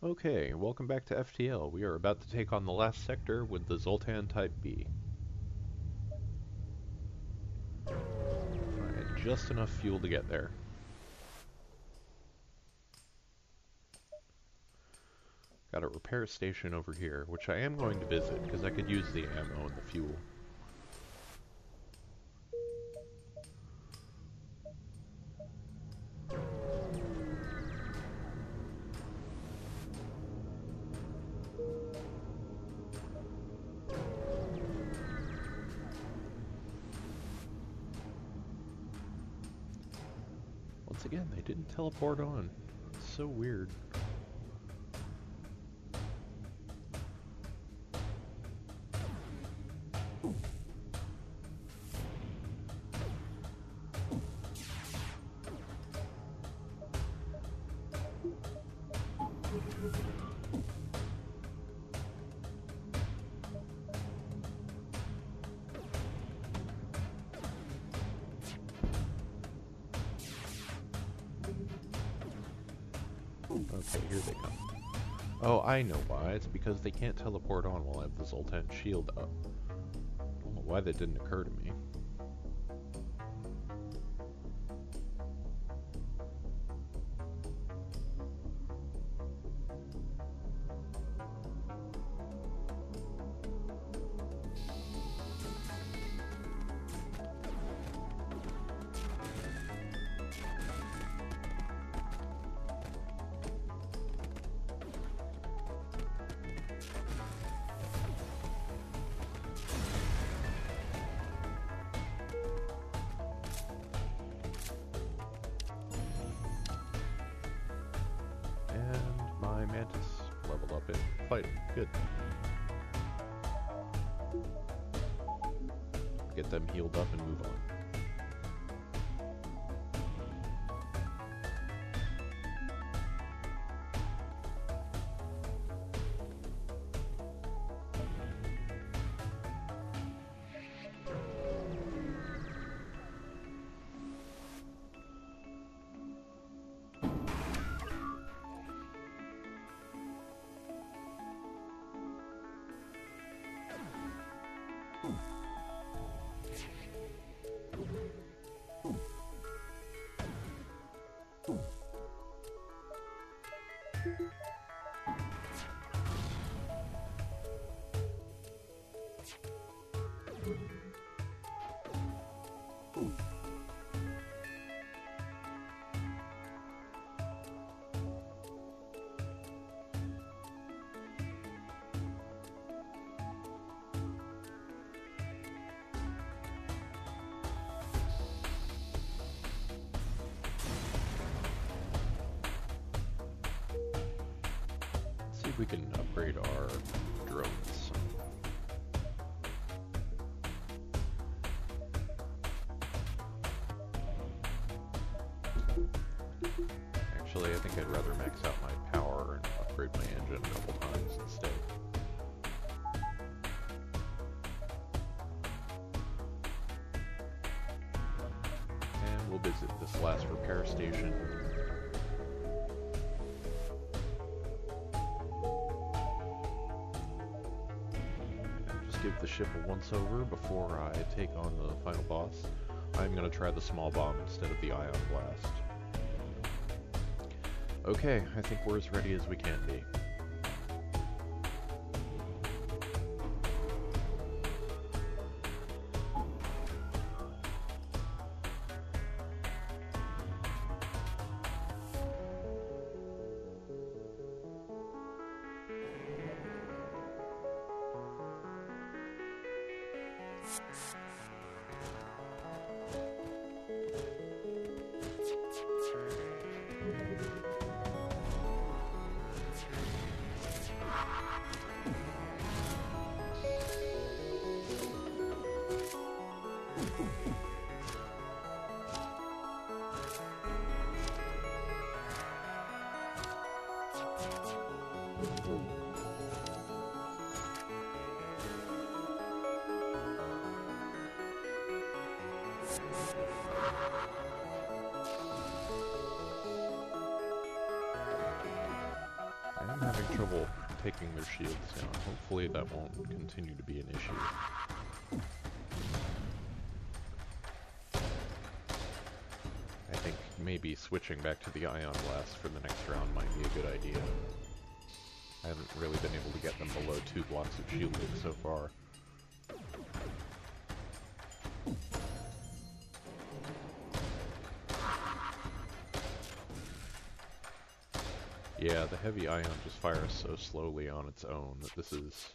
Okay, welcome back to FTL. We are about to take on the last sector with the Zoltan Type B. Alright, just enough fuel to get there. Got a repair station over here, which I am going to visit, because I could use the ammo and the fuel. Once again, they didn't teleport on. It's so weird. Okay, here they come. Oh, I know why. It's because they can't teleport on while I have the Zoltan shield up. I don't know why that didn't occur to me. And my Mantis leveled up in fighting. Good. Get them healed up and move on. See if we can upgrade our drones. Actually, I think I'd rather max out my power and upgrade my engine a couple times instead. And we'll visit this last repair station. Give the ship a once-over before I take on the final boss. I'm going to try the small bomb instead of the ion blast. Okay, I think we're as ready as we can be. having trouble taking their shields down. Hopefully that won't continue to be an issue. I think maybe switching back to the Ion Blast for the next round might be a good idea. I haven't really been able to get them below 2 blocks of shielding so far. Yeah, the heavy ion just fires so slowly on its own that this is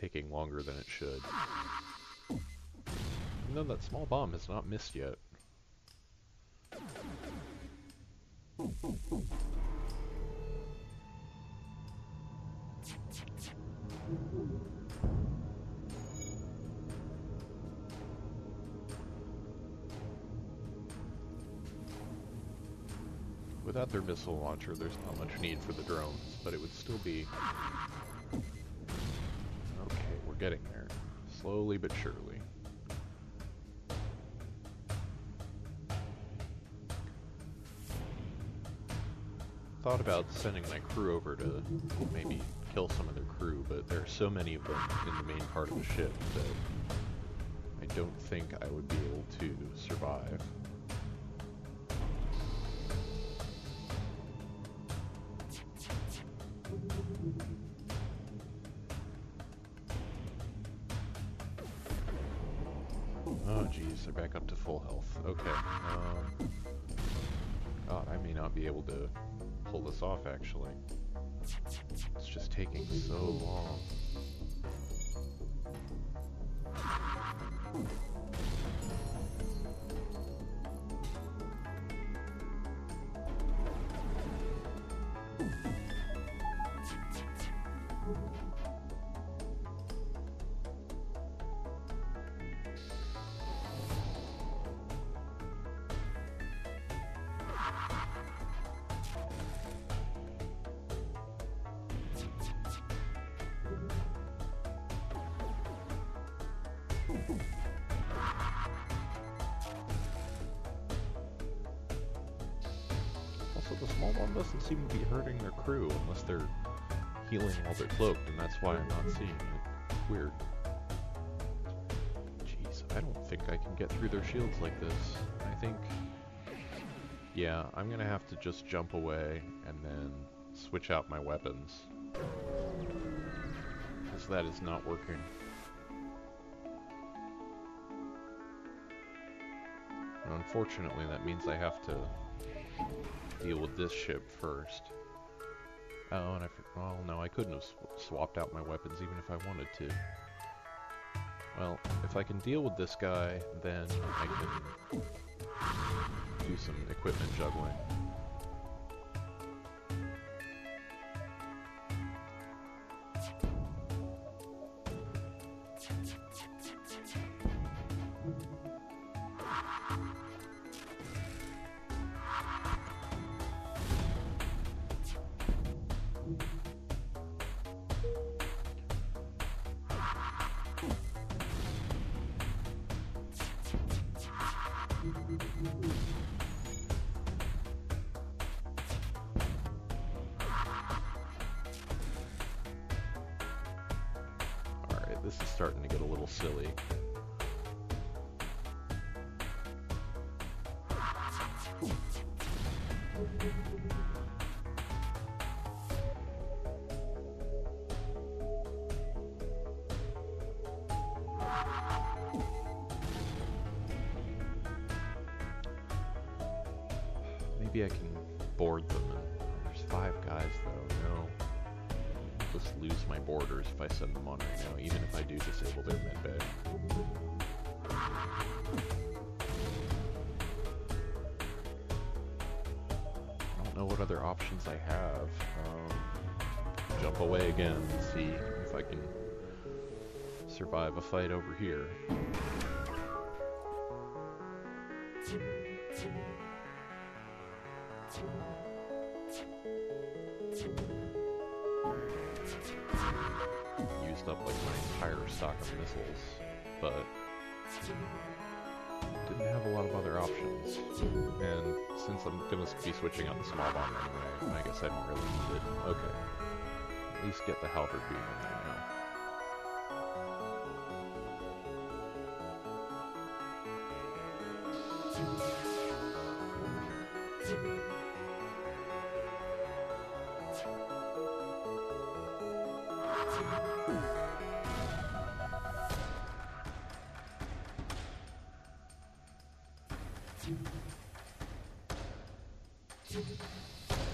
taking longer than it should. Even though that small bomb has not missed yet. Without their missile launcher, there's not much need for the drones, but it would still be... Okay, we're getting there. Slowly but surely. Thought about sending my crew over to maybe kill some of their crew, but there are so many of them in the main part of the ship that I don't think I would be able to survive. Oh geez, they're back up to full health. Okay. God, I may not be able to pull this off actually. It's just taking so long. Also, the small bomb doesn't seem to be hurting their crew unless they're healing while they're cloaked, and that's why I'm not seeing it. Weird. Jeez, I don't think I can get through their shields like this. I think... Yeah, I'm gonna have to just jump away and then switch out my weapons. Because that is not working. And unfortunately, that means I have to deal with this ship first. Oh, and well, no, I couldn't have swapped out my weapons even if I wanted to. Well, if I can deal with this guy, then I can do some equipment juggling. This is starting to get a little silly. Maybe I can board them. There's 5 guys though. No. I'll just lose my boarders if I send them on right now, even if I do disable their medbay. I don't know what other options I have. Jump away again and see if I can survive a fight over here. Used up like my entire stock of missiles, but didn't have a lot of other options. And since I'm gonna be switching out the small bomb anyway, I guess I don't really need it. Okay. At least get the halberd beam in there now.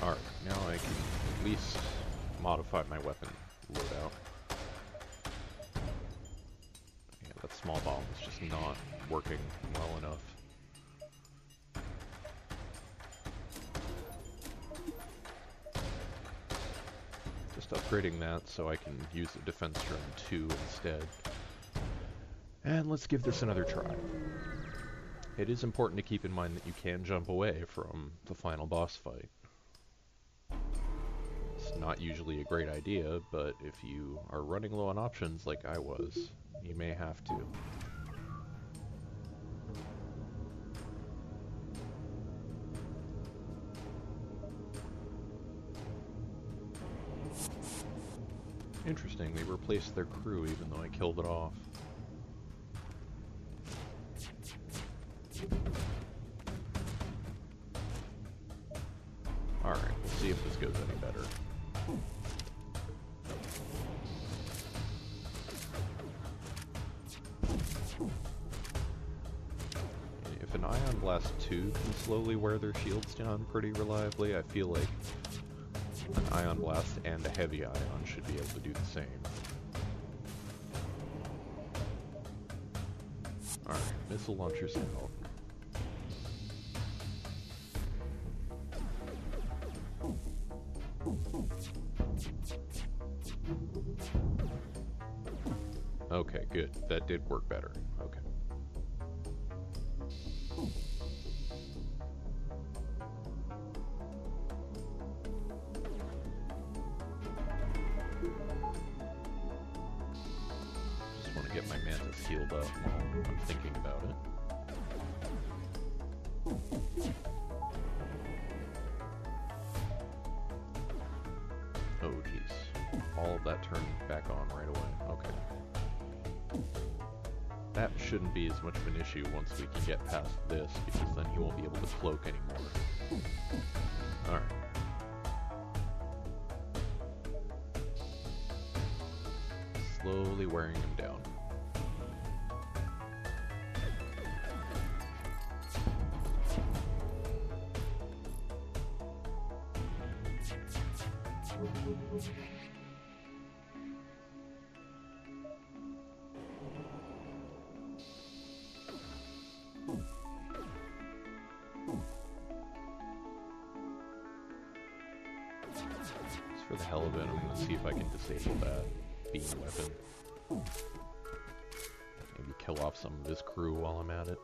Alright, now I can at least modify my weapon loadout. Yeah, that small bomb is just not working well enough. Just upgrading that so I can use the defense drone 2 instead. And let's give this another try. It is important to keep in mind that you can jump away from the final boss fight. It's not usually a great idea, but if you are running low on options like I was, you may have to. Interesting, they replaced their crew even though I killed it off. Alright, we'll see if this goes any better. If an Ion Blast 2 can slowly wear their shields down pretty reliably, I feel like an Ion Blast and a Heavy Ion should be able to do the same. Alright, missile launchers out. Okay, good. That did work better. Okay. Just want to get my Mantis healed up while I'm thinking about it. Oh, jeez. All of that turned back on right away. Okay. That shouldn't be as much of an issue once we can get past this, because then he won't be able to cloak anymore. Alright. Slowly wearing him down. Just for the hell of it, I'm going to see if I can disable that beam weapon. Maybe kill off some of this crew while I'm at it.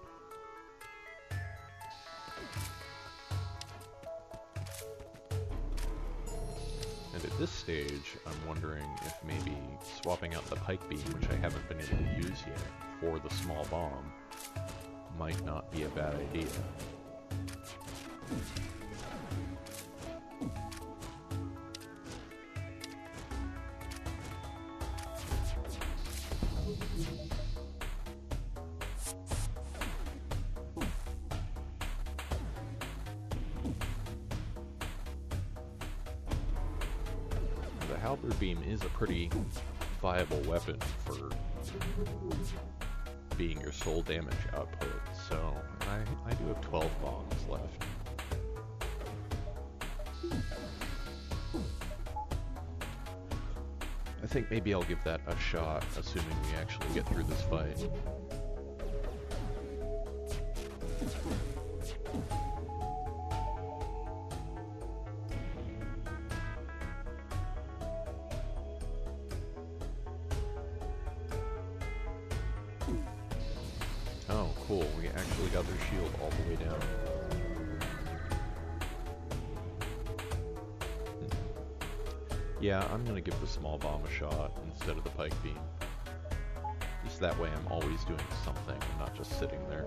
And at this stage, I'm wondering if maybe swapping out the pike beam, which I haven't been able to use yet, for the small bomb might not be a bad idea. The halberd beam is a pretty viable weapon for being your sole damage output, so I do have 12 bombs left. I think maybe I'll give that a shot, assuming we actually get through this fight. Oh, cool. We actually got their shield all the way down. Yeah, I'm gonna give the small bomb a shot instead of the pike beam. Just that way I'm always doing something and not just sitting there.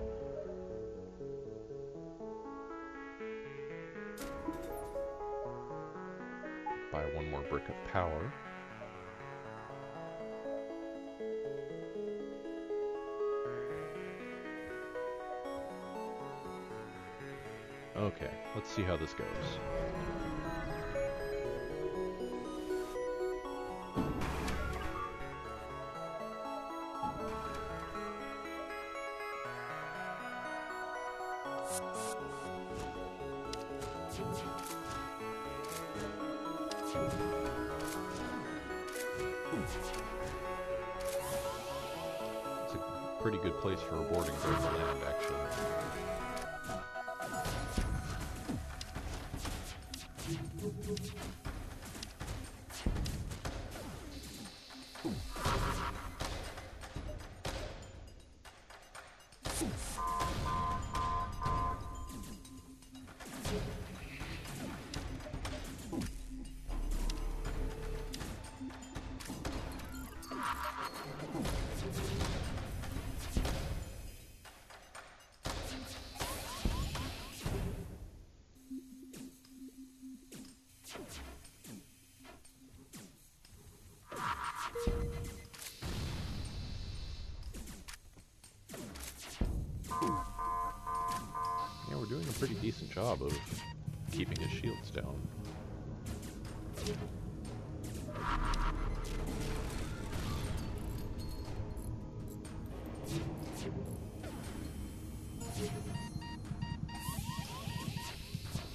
buy one more brick of power. Okay, let's see how this goes. It's a pretty good place for a boarding bird to land, actually. Yeah, we're doing a pretty decent job of keeping his shields down.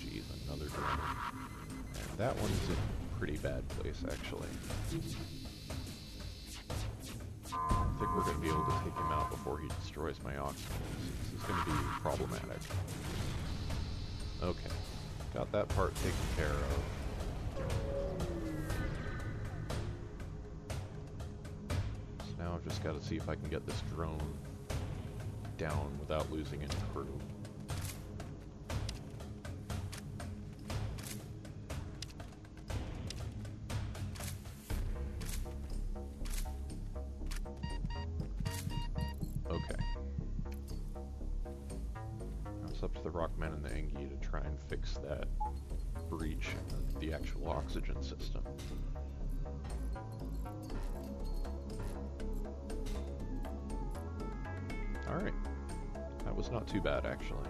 Jeez, another dragon. And that one's a pretty bad place, actually. I think we're going to be able to take him out before he destroys my oxygen. This is going to be problematic. Okay, got that part taken care of. So now I've just got to see if I can get this drone down without losing any crew. Up to the Rockman and the Engi to try and fix that breach in the actual oxygen system. Alright, that was not too bad actually.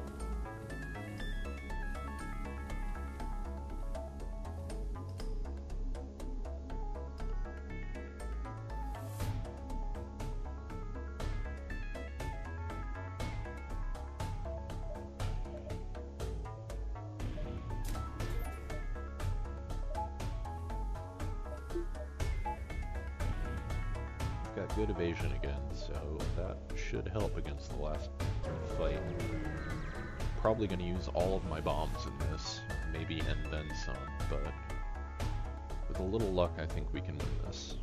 Got good evasion again, so that should help against the last fight. Probably going to use all of my bombs in this, maybe and then some, but with a little luck I think we can win this.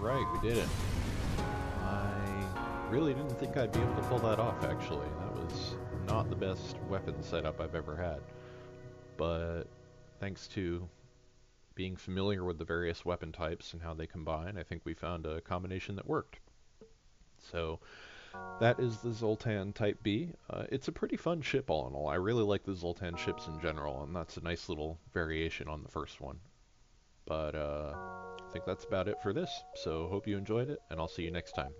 Alright, we did it. I really didn't think I'd be able to pull that off, actually. That was not the best weapon setup I've ever had. But thanks to being familiar with the various weapon types and how they combine, I think we found a combination that worked. So that is the Zoltan Type B. It's a pretty fun ship all in all. I really like the Zoltan ships in general, and that's a nice little variation on the first one. But I think that's about it for this, so hope you enjoyed it, and I'll see you next time.